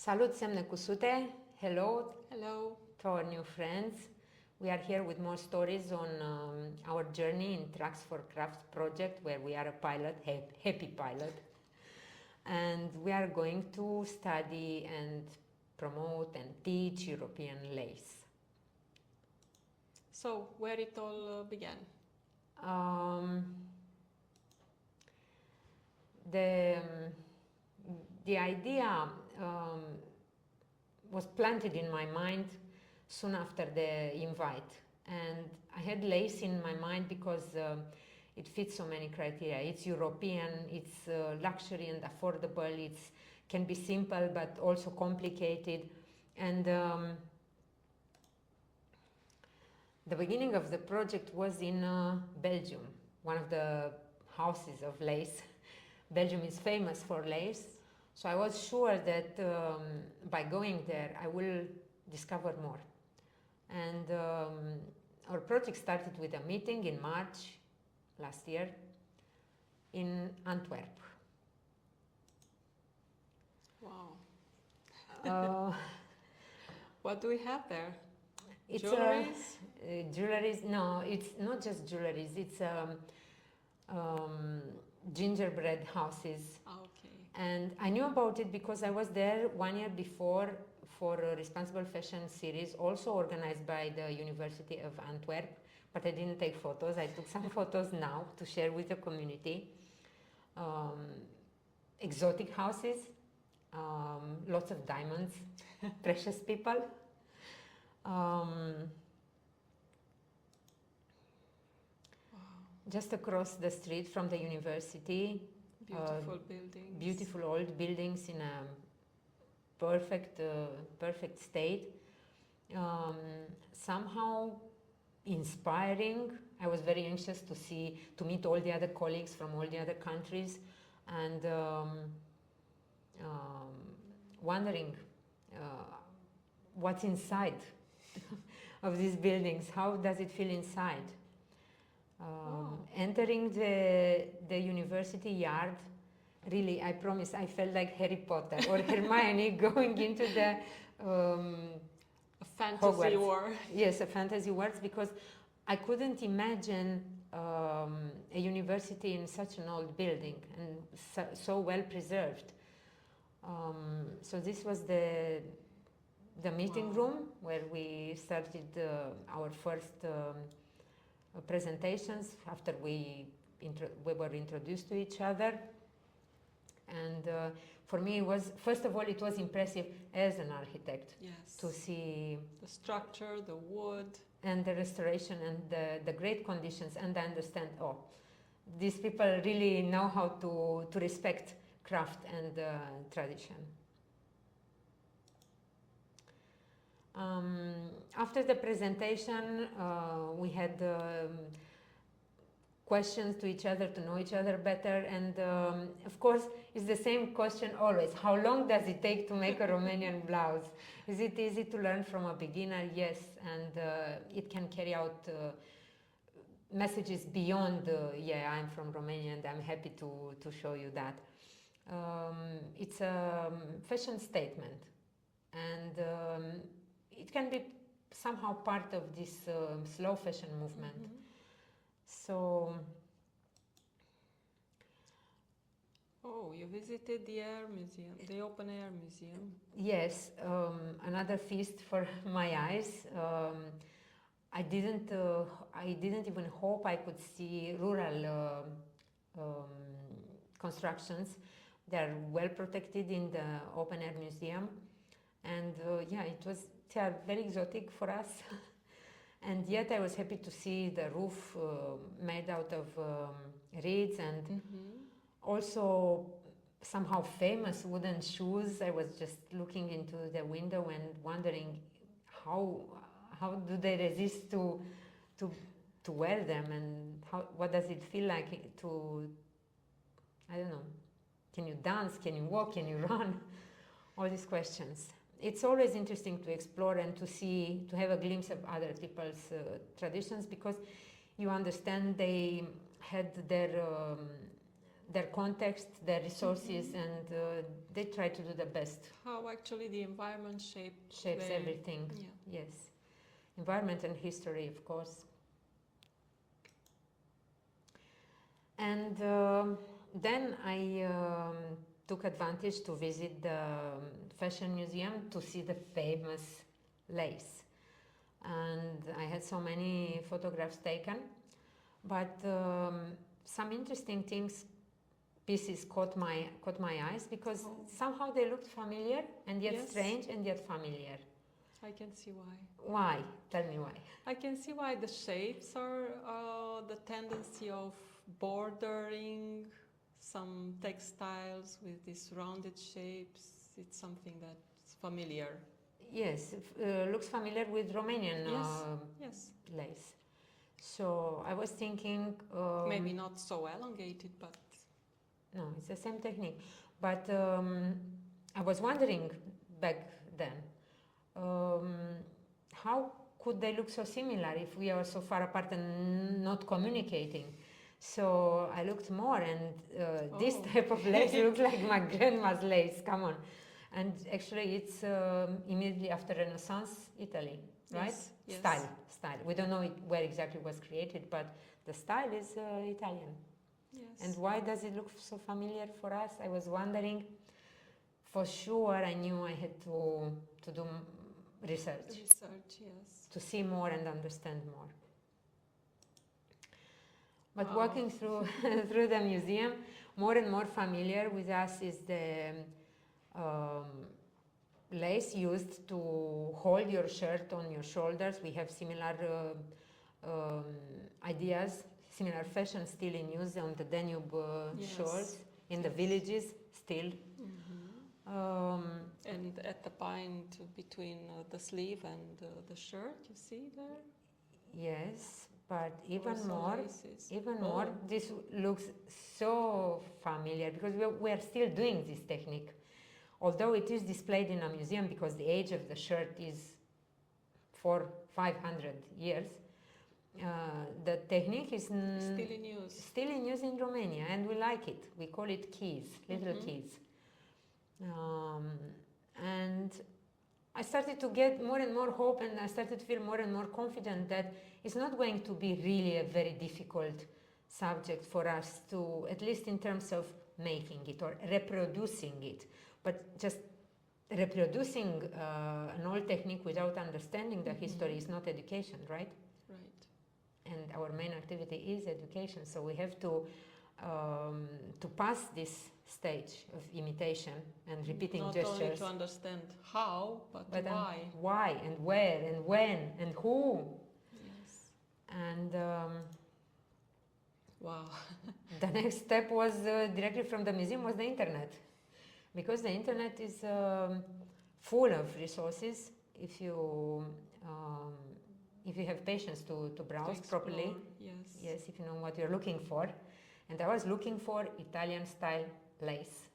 Salut, Semne Cusute. Hello. Hello. To our new friends. We are here with more stories on our journey in Tracks for Crafts project, where we are a pilot, happy pilot. And we are going to study and promote and teach European lace. So, where it all began? The idea was planted in my mind soon after the invite, and I had lace in my mind because it fits so many criteria. It's European, it's luxury and affordable, it can be simple but also complicated, and the beginning of the project was in Belgium, one of the houses of lace. Belgium is famous for lace, so I was sure that by going there I will discover more. And our project started with a meeting in March last year in Antwerp. Wow. What do we have there? It's jewelries? Jewelries? No, it's not just jewelries. It's gingerbread houses. Okay. And I knew about it because I was there 1 year before for a responsible fashion series, also organized by the University of Antwerp, but I didn't take photos. I took some photos now to share with the community. Exotic houses, lots of diamonds, precious people. Just across the street from the university, Beautiful buildings. Beautiful old buildings in a perfect state. Somehow inspiring. I was very anxious to meet all the other colleagues from all the other countries, and wondering what's inside of these buildings. How does it feel inside? Entering the university yard, really, I promise, I felt like Harry Potter or Hermione going into the a fantasy Hogwarts. world. Yes, a fantasy world, because I couldn't imagine a university in such an old building and so well preserved. So this was the meeting room where we started our first presentations after we were introduced to each other. And for me, it was, first of all, it was impressive as an architect, yes, to see the structure, the wood, and the restoration and the great conditions, and I understand, these people really know how to respect craft and tradition. After the presentation, we had questions to each other to know each other better, and of course it's the same question always: how long does it take to make a Romanian blouse? Is it easy to learn from a beginner? Yes, and it can carry out messages beyond yeah, I'm from Romania and I'm happy to show you that. It's a fashion statement, and it can be somehow part of this slow fashion movement. So, you visited the air museum, the open air museum. Yes, another feast for my eyes. I didn't even hope I could see rural constructions. They are well protected in the open air museum, and yeah, they are very exotic for us. And yet I was happy to see the roof made out of reeds, and also somehow famous wooden shoes. I was just looking into the window and wondering how do they resist to wear them, and what does it feel like to, I don't know, can you dance, can you walk, can you run? All these questions. It's always interesting to explore and to have a glimpse of other people's traditions, because you understand they had their their context, their resources, and they try to do the best. How actually the environment Shapes their- everything. Yeah. Yes, environment and history, of course. And then I took advantage to visit the fashion museum to see the famous lace. And I had so many photographs taken, but some interesting pieces caught my eyes because somehow they looked familiar and yet Yes. strange and yet familiar. I can see why. Why? Tell me why. I can see why the shapes are the tendency of bordering some textiles with these rounded shapes. It's something that's familiar. Yes, looks familiar with Romanian Yes. lace. So I was thinking... Maybe not so elongated, but... No, it's the same technique. But I was wondering back then, how could they look so similar if we are so far apart and not communicating? So I looked more, and this type of lace looks like my grandma's lace. Come on. And actually it's immediately after Renaissance Italy, right? Yes. Style. We don't know where exactly it was created, but the style is Italian. Yes. And why does it look so familiar for us? I was wondering. For sure, I knew I had to do research. Yes. To see more and understand more. But Wow. walking through through the museum, more and more familiar with us is the lace used to hold your shirt on your shoulders. We have similar ideas, similar fashion still in use on the Danube shores, in the villages still. And at the point between the sleeve and the shirt, you see there? Yes, but even Also more, laces. this looks so familiar because we are still doing this technique. Although it is displayed in a museum because the age of the shirt is 400-500 years, the technique is Still in use. Still in use in Romania, and we like it. We call it keys, little keys. And I started to get more and more hope, and I started to feel more and more confident that it's not going to be really a very difficult subject for us to, at least in terms of making it or reproducing it. But just reproducing an old technique without understanding the history is not education, right? Right. And our main activity is education, so we have to pass this stage of imitation and repeating Not gestures. Not only to understand how, but why. Why and where and when and who. Yes. And wow. the next step was directly from the museum was the internet, because the internet is full of resources if you have patience to browse properly. Yes. Yes, if you know what you're looking for. And I was looking for Italian style lace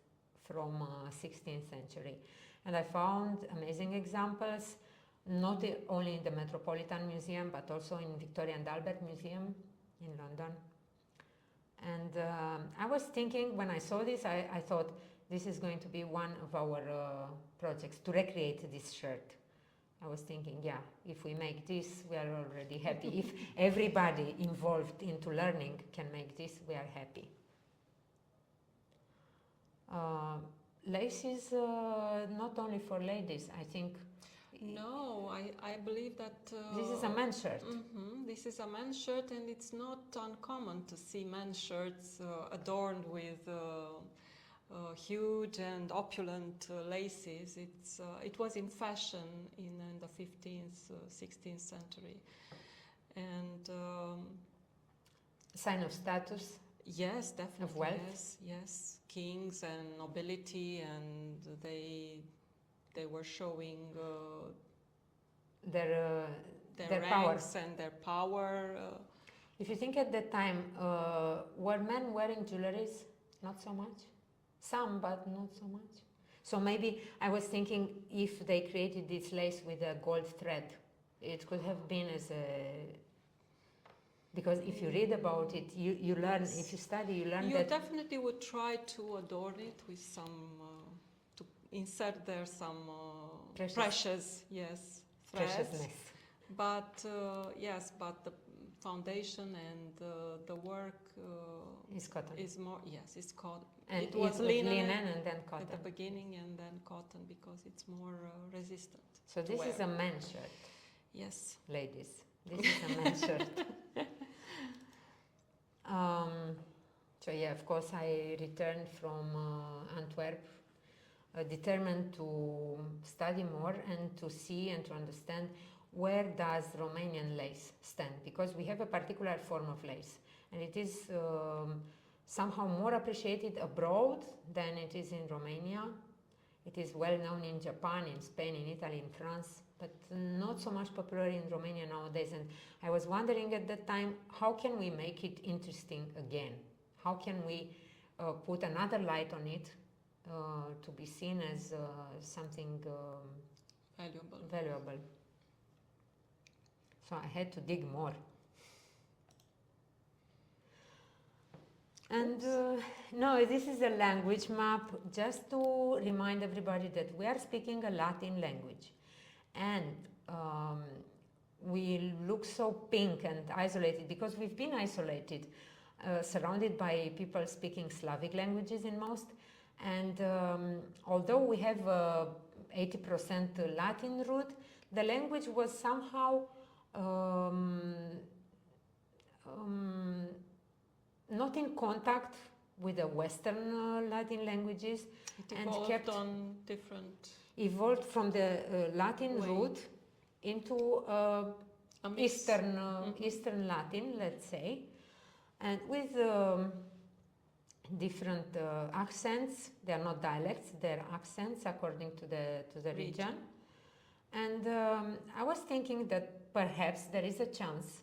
from 16th century. And I found amazing examples, not only in the Metropolitan Museum, but also in Victoria and Albert Museum in London. And I was thinking, when I saw this, I thought this is going to be one of our projects, to recreate this shirt. I was thinking, yeah, if we make this, we are already happy. If everybody involved into learning can make this, we are happy. Lace is not only for ladies, I think. No, I believe that... this is a men's shirt. This is a men's shirt, and it's not uncommon to see men's shirts adorned with huge and opulent laces. It was in fashion in the 15th, 16th century. And sign of status. Yes, definitely. Of wealth. Yes. Kings and nobility, and they were showing their ranks power. and their power. If you think at that time, were men wearing jewelries? Not so much. Some, but not so much. So maybe I was thinking, if they created this lace with a gold thread, it could have been as a Because if you read about it, you learn, Yes. if you study, you learn You that definitely would try to adorn it with some, to insert there some precious, yes, threads. preciousness. But yes, but the foundation and the work Is cotton. is more, yes, it's cotton. And it was linen and then at the cotton. beginning and then cotton because it's more resistant. So to this wear. is a men's shirt, Yes. ladies. This is a men's shirt. So yeah, of course, I returned from Antwerp, determined to study more and to see and to understand where does Romanian lace stand, because we have a particular form of lace, and it is somehow more appreciated abroad than it is in Romania. It is well known in Japan, in Spain, in Italy, in France, but not so much popular in Romania nowadays. And I was wondering at that time, how can we make it interesting again? How can we put another light on it to be seen as something valuable? So I had to dig more. And no, this is a language map just to remind everybody that we are speaking a Latin language. And we look so pink and isolated because we've been isolated, surrounded by people speaking Slavic languages in most. And although we have 80% Latin root, the language was somehow not in contact with the Western Latin languages. It and evolved kept on different evolved from the Latin way. root into a mix. Eastern Latin, let's say, and with different accents. They are not dialects; they're accents according to the region. And I was thinking that perhaps there is a chance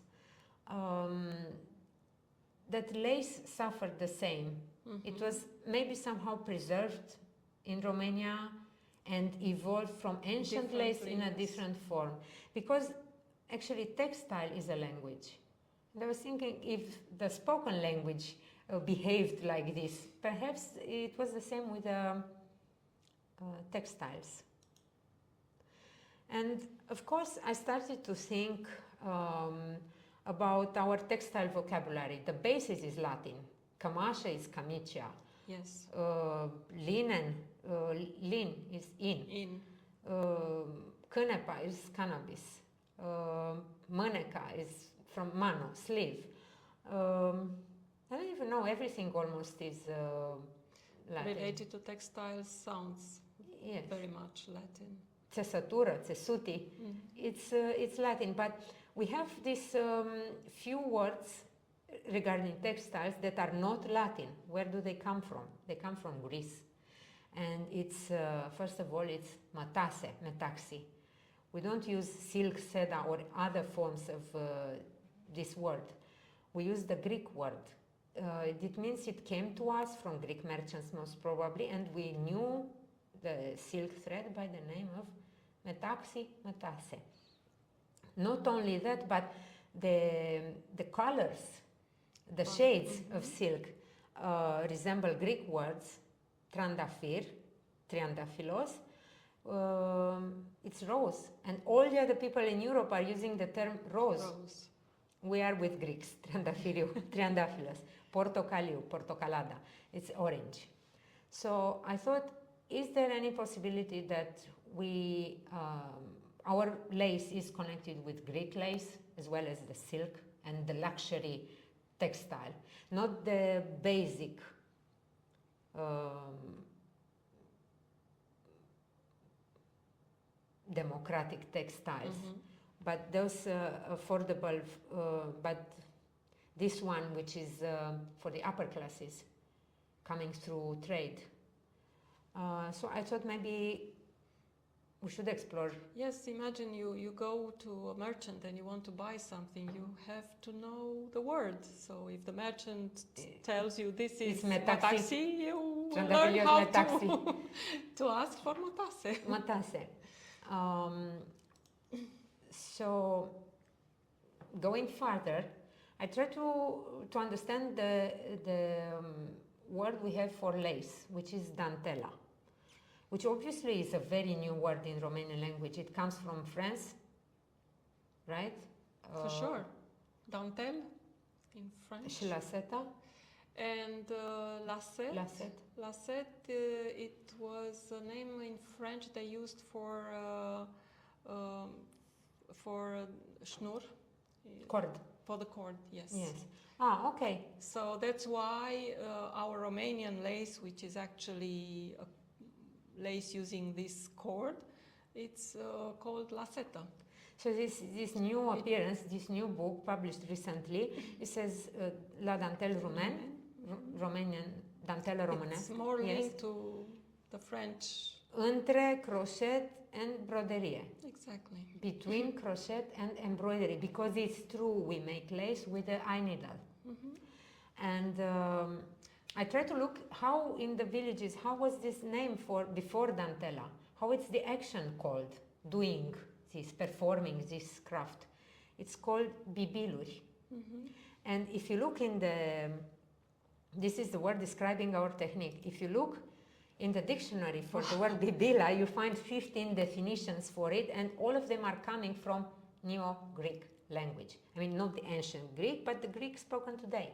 that lace suffered the same. It was maybe somehow preserved in Romania and evolved from ancient lace in a different form. Because actually textile is a language. And I was thinking if the spoken language behaved like this, perhaps it was the same with textiles. And of course I started to think about our textile vocabulary. The basis is Latin. Cămașă is camicia. Yes. Linen, lin is in. Cânepa is cannabis. Mâneca is from mano, sleeve. I don't even know, everything almost is Latin. Related to textiles sounds Yes. very much Latin. Țesătură, țesuti. It's Latin, but we have these few words regarding textiles that are not Latin. Where do they come from? They come from Greece. And it's, first of all, it's matase, metaxi. We don't use silk, seda, or other forms of this word. We use the Greek word. It means it came to us from Greek merchants most probably, and we knew the silk thread by the name of metaxi, matase. Not only that, but the colors, the shades of silk resemble Greek words, trandafir, triandaphilos. It's rose, and all the other people in Europe are using the term rose. We are with Greeks, triandaphilos, portocaliu, portocalada. It's orange. So I thought, is there any possibility that we, our lace is connected with Greek lace as well as the silk and the luxury textile, not the basic democratic textiles, but those affordable, but this one which is for the upper classes coming through trade. So I thought maybe we should explore. Yes, imagine you go to a merchant and you want to buy something, you have to know the word. So if the merchant tells you this is metaxi, you learn how to ask for matase. Matase. So going further, I try to understand the word we have for lace, which is dantela, which obviously is a very new word in Romanian language. It comes from France, right? For sure. Dentelle in French. Și laseta. And lacet. Lacet. Lacet, it was a name in French they used for schnur. Cord. For the cord, yes. Yes. Ah, okay. So that's why our Romanian lace, which is actually a lace using this cord, it's called laceta. So this new appearance, this new book published recently, it says La dentelle roumaine, Romanian dentelle română. It's more linked to the French. Între crochet and broderie. Exactly. Between crochet and embroidery, because it's true, we make lace with the eye needle. And I try to look how in the villages, how was this name for before dantela? How it's the action called, doing this, performing this craft. It's called bibiluri. And if you look in this is the word describing our technique. If you look in the dictionary for the word bibila, you find 15 definitions for it, and all of them are coming from Neo-Greek language. I mean, not the ancient Greek, but the Greek spoken today.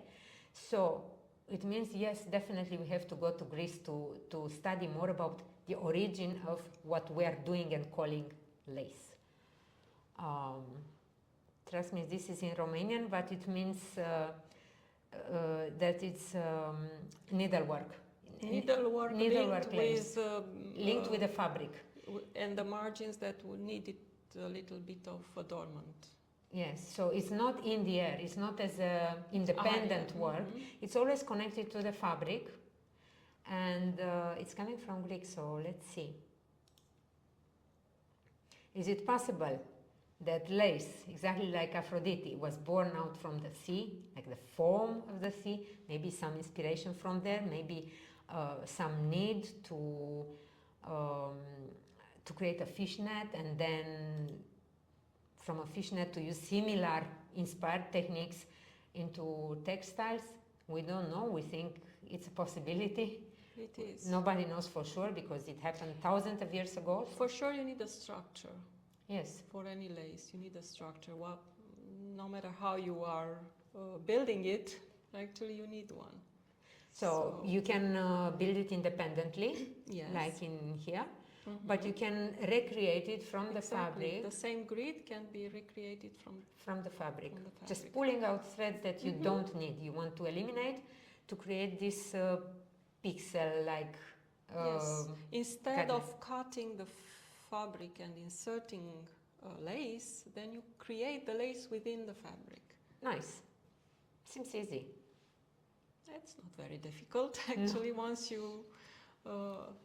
So it means, yes, definitely we have to go to Greece to study more about the origin of what we are doing and calling lace. Trust me, this is in Romanian, but it means that it's needlework. Needlework linked with the fabric. And the margins that would need it a little bit of adornment. Yes, so it's not in the air, it's not as a independent work, it's always connected to the fabric, and it's coming from Greek, so let's see. Is it possible that lace, exactly like Aphrodite, was born out from the sea, like the foam of the sea, maybe some inspiration from there, maybe some need to create a fishnet, and then from a fishnet to use similar inspired techniques into textiles? We don't know. We think it's a possibility. It is. Nobody knows for sure because it happened thousands of years ago. For sure you need a structure. Yes. For any lace, you need a structure. Well, no matter how you are building it, actually you need one. So you can build it independently, yes. like in here, but you can recreate it from the fabric. The same grid can be recreated from the fabric. Just pulling out threads that you don't need, you want to eliminate, to create this pixel-like yes. Instead of cutting the fabric and inserting lace, then you create the lace within the fabric. Nice. Seems easy. It's not very difficult, actually, once you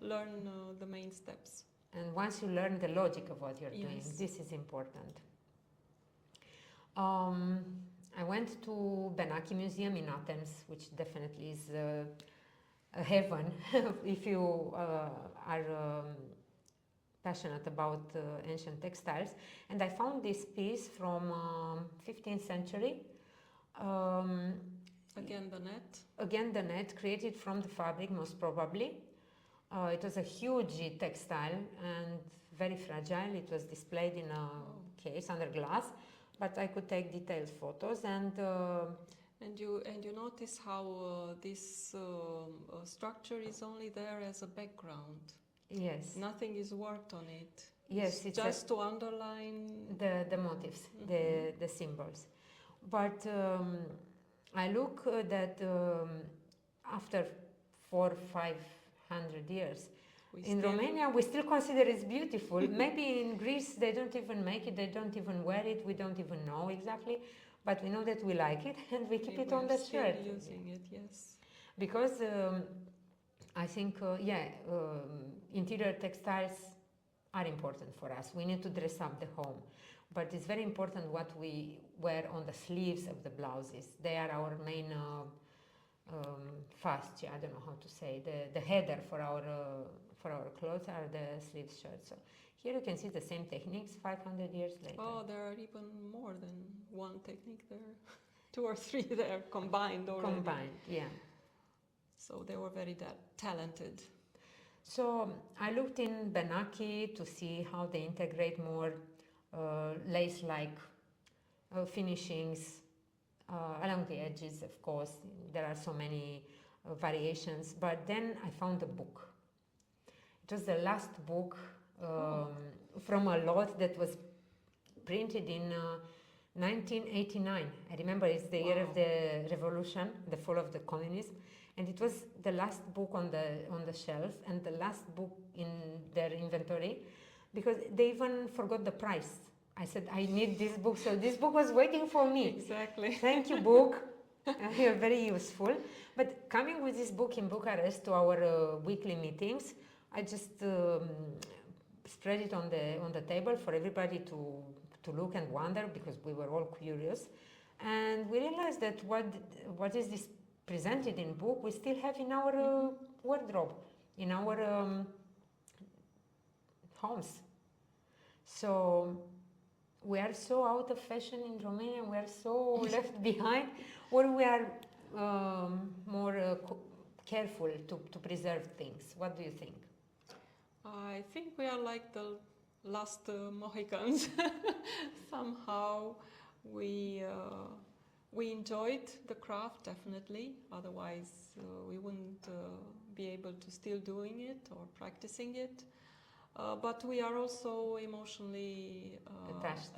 learn the main steps. And once you learn the logic of what you're doing, this is important. I went to Benaki Museum in Athens, which definitely is a heaven if you are passionate about ancient textiles. And I found this piece from 15th century. Again the net, created from the fabric, most probably. It was a huge textile and very fragile. It was displayed in a case under glass, but I could take detailed photos. And you notice how this structure is only there as a background. Yes. Nothing is worked on it. Yes, it's just to underline the motifs, the symbols. But I look that after 400-500 years, in Romania we still consider it beautiful. Maybe in Greece they don't even make it, they don't even wear it, we don't even know exactly, but we know that we like it and we keep it on the shirt. Using it, yes. Because I think, interior textiles are important for us. We need to dress up the home. But it's very important what we wear on the sleeves of the blouses. They are our main fascia, I don't know how to say, the header for our clothes are the sleeve shirts. So here you can see the same techniques 500 years later. Oh, there are even more than one technique there. 2 or 3 there combined already. Combined, yeah. So they were very talented. So I looked in Benaki to see how they integrate more lace-like finishings along the edges, of course. There are so many variations, but then I found a book. It was the last book from a lot that was printed in 1989. I remember it's the year of the revolution, the fall of the communism, and it was the last book on the shelf and the last book in their inventory, because they even forgot the price. I said, I need this book, so this book was waiting for me. Exactly. Thank you, book. You're very useful. But coming with this book in Bucharest to our weekly meetings, I just spread it on the table for everybody to look and wonder, because we were all curious. And we realized that what is this presented in book, we still have in our wardrobe, in our homes. So we are so out of fashion in Romania, we are so left behind, or we are more careful to preserve things. What do you think? I think we are like the last Mohicans. Somehow we enjoyed the craft, definitely. Otherwise, we wouldn't be able to still doing it or practicing it. But we are also emotionally attached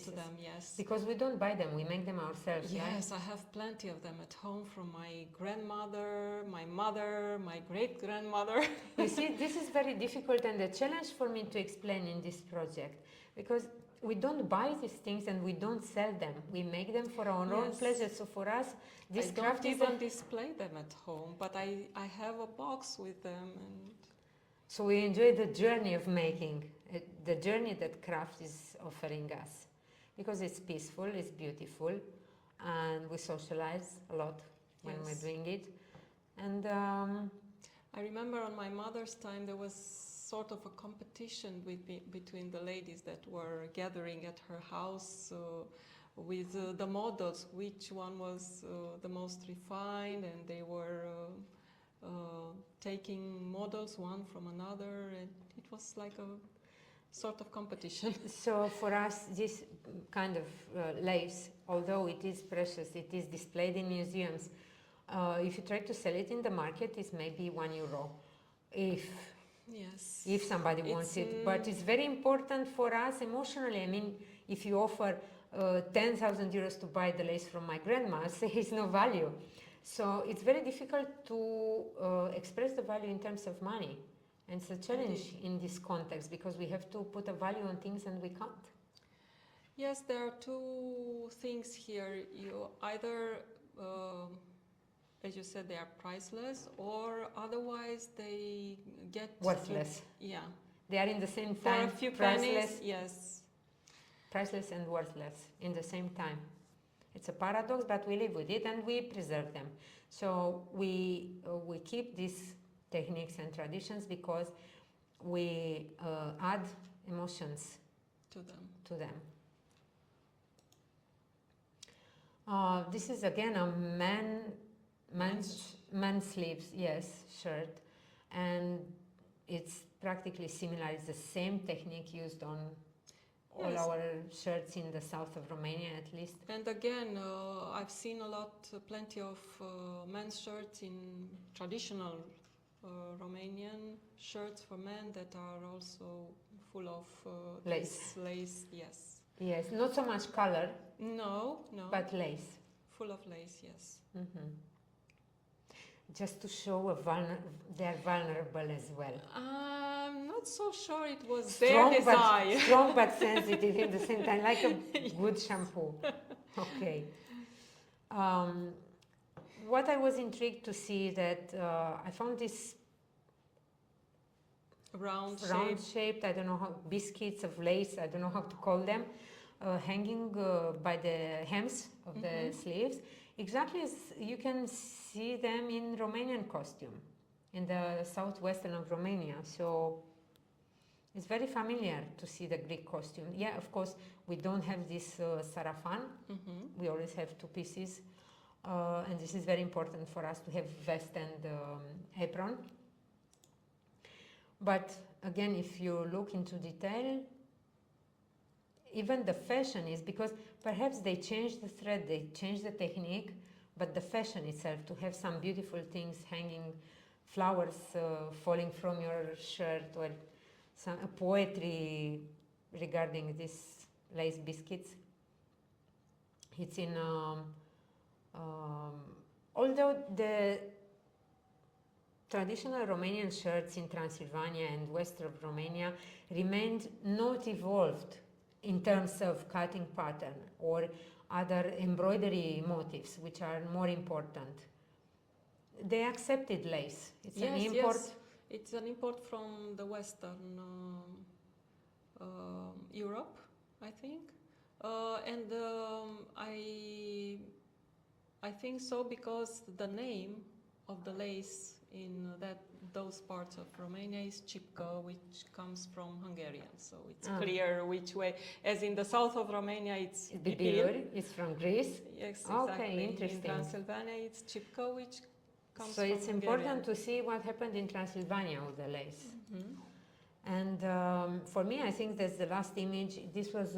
to them, yes. Because we don't buy them, we make them ourselves, yes, right? I have plenty of them at home from my grandmother, my mother, my great-grandmother. You see, this is very difficult and a challenge for me to explain in this project, because we don't buy these things and we don't sell them. We make them for our own pleasure. So for us, this craft I don't even display them at home, but I have a box with them. And so we enjoy the journey of making, the journey that craft is offering us, because it's peaceful, it's beautiful, and we socialize a lot when we're doing it. And I remember on my mother's time there was sort of a competition between the ladies that were gathering at her house with the models, which one was the most refined, and they were taking models one from another, and it was like a sort of competition. So for us, this kind of lace, although it is precious, it is displayed in museums, if you try to sell it in the market, it's maybe €1 if somebody wants it. But it's very important for us emotionally. I mean, if you offer €10,000 to buy the lace from my grandma, there is no value. So it's very difficult to express the value in terms of money. And it's a challenge in this context, because we have to put a value on things and we can't. Yes, there are two things here. You either, as you said, they are priceless, or otherwise they get worthless. They are in the same time. For a few priceless, pennies, yes. Priceless and worthless in the same time. It's a paradox, but we live with it and we preserve them. So we keep these techniques and traditions because we add emotions to them. This is again a man's sleeves, shirt, and it's practically similar. It's the same technique used on all our shirts in the south of Romania, at least. And again, I've seen plenty of men's shirts in traditional Romanian shirts for men that are also full of lace. Yes. Yes, not so much color. No. But lace. Full of lace, yes. Mm-hmm. Just to show they're vulnerable as well. I'm not so sure it was strong their desire. Strong but sensitive at the same time, like a good shampoo. Okay. What I was intrigued to see that I found this round shaped, I don't know how, biscuits of lace, I don't know how to call them, hanging by the hems of the sleeves, exactly as you can see them in Romanian costume, in the southwestern of Romania. So It's very familiar to see the Greek costume. Yeah, of course, we don't have this sarafan. We always have two pieces. And this is very important for us to have vest and apron. But again, if you look into detail, even the fashion is, because perhaps they changed the thread, they changed the technique, but the fashion itself, to have some beautiful things hanging, flowers falling from your shirt, or some poetry regarding these lace biscuits. It's in, although the traditional Romanian shirts in Transylvania and west of Romania remained not evolved in terms of cutting pattern or other embroidery motifs, which are more important. They accepted lace. It's an import. Yes. It's an import from the Western Europe, I think, and I think so because the name of the lace in those parts of Romania is Chipka, which comes from Hungarian, so it's clear which way. As in the south of Romania, it's Pipil. It's from Greece. Yes, exactly. Okay, interesting. In Transylvania, it's Chipka, which comes so from it's important to see what happened in Transylvania with the lace. And for me, I think that's the last image. This was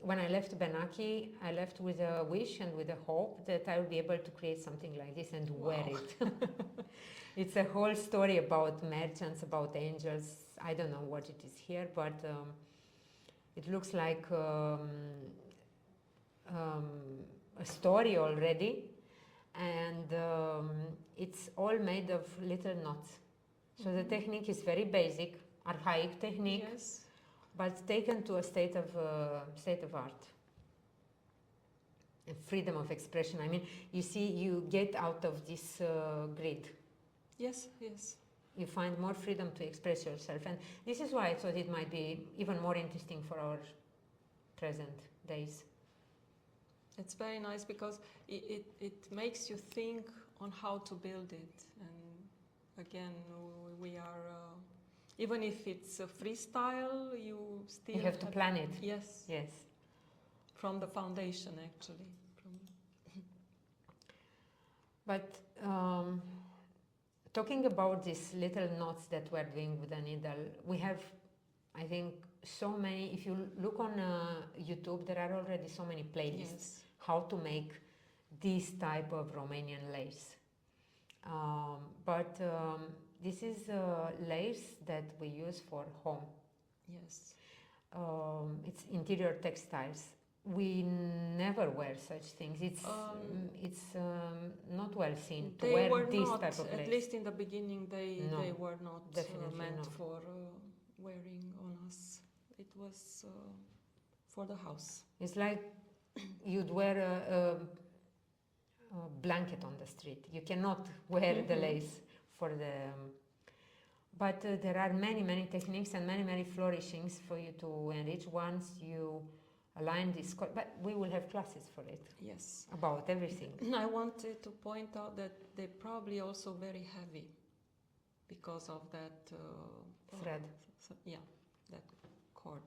when I left Benaki. I left with a wish and with a hope that I will be able to create something like this and wear it. It's a whole story about merchants, about angels. I don't know what it is here, but it looks like a story already. And it's all made of little knots. So the technique is very basic, archaic technique, yes, but taken to a state of art. And freedom of expression. I mean, you see, you get out of this grid. Yes, yes. You find more freedom to express yourself. And this is why I thought it might be even more interesting for our present days. It's very nice because it makes you think on how to build it. And again, we are, even if it's a freestyle, you still You have to plan it. Yes. Yes. From the foundation, actually. But talking about these little knots that we're doing with the needle, we have, I think, so many. If you look on YouTube, there are already so many playlists. Yes. How to make this type of Romanian lace. But this is lace that we use for home. Yes. It's interior textiles. We never wear such things. It's not well seen to wear this type of lace. At least in the beginning, they were not meant not. for wearing on us. It was for the house. It's like you'd wear a blanket on the street. You cannot wear the lace for the... But there are many techniques and many flourishings for you to enrich once you align this. But we will have classes for it. Yes. About everything. I wanted to point out that they're probably also very heavy because of that... thread. That cord,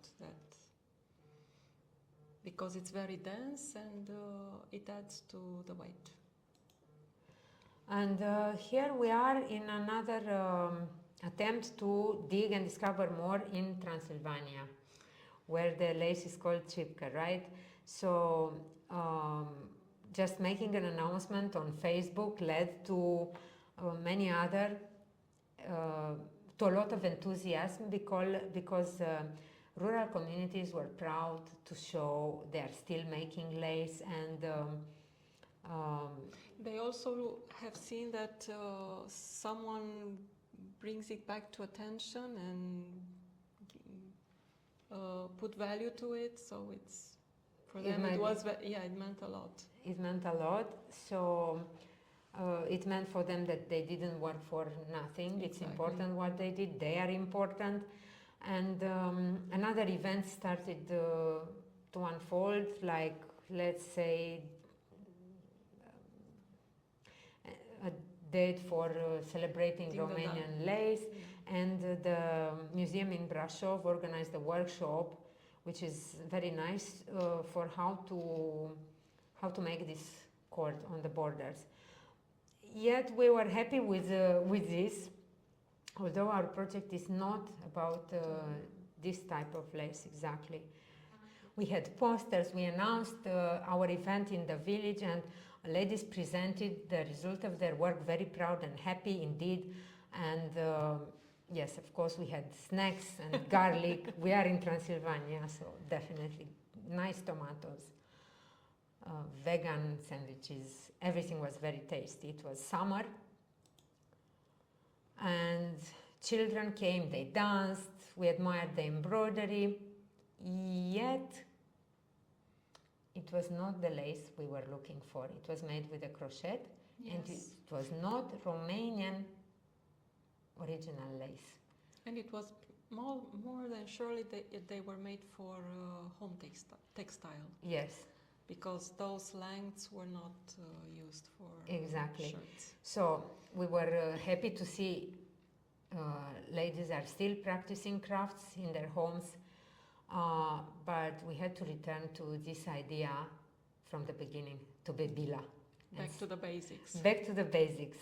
because it's very dense and it adds to the weight. And here we are in another attempt to dig and discover more in Transylvania, where the lace is called Chipka, right? So just making an announcement on Facebook led to many other, to a lot of enthusiasm because rural communities were proud to show they are still making lace, and they also have seen that someone brings it back to attention and put value to it. So it's for them. It meant a lot. It meant a lot. So it meant for them that they didn't work for nothing. Exactly. It's important what they did. They are important. And another event started to unfold, like, let's say, a date for celebrating Romanian lace, And the museum in Brașov organized a workshop, which is very nice for how to make this cord on the borders. Yet we were happy with this, although our project is not about this type of lace exactly. We had posters, we announced our event in the village, and ladies presented the result of their work, very proud and happy indeed. And yes, of course, we had snacks and garlic. We are in Transylvania, so definitely nice tomatoes, vegan sandwiches. Everything was very tasty. It was summer, and children came, they danced, we admired the embroidery, yet it was not the lace we were looking for. It was made with a crochet, Yes. and it was not Romanian original lace. And it was more than surely they were made for home textile, Yes, because those lengths were not used for exactly. shirts. So we were happy to see ladies are still practicing crafts in their homes, but we had to return to this idea from the beginning, to Bebila. Back to the basics. Back to the basics.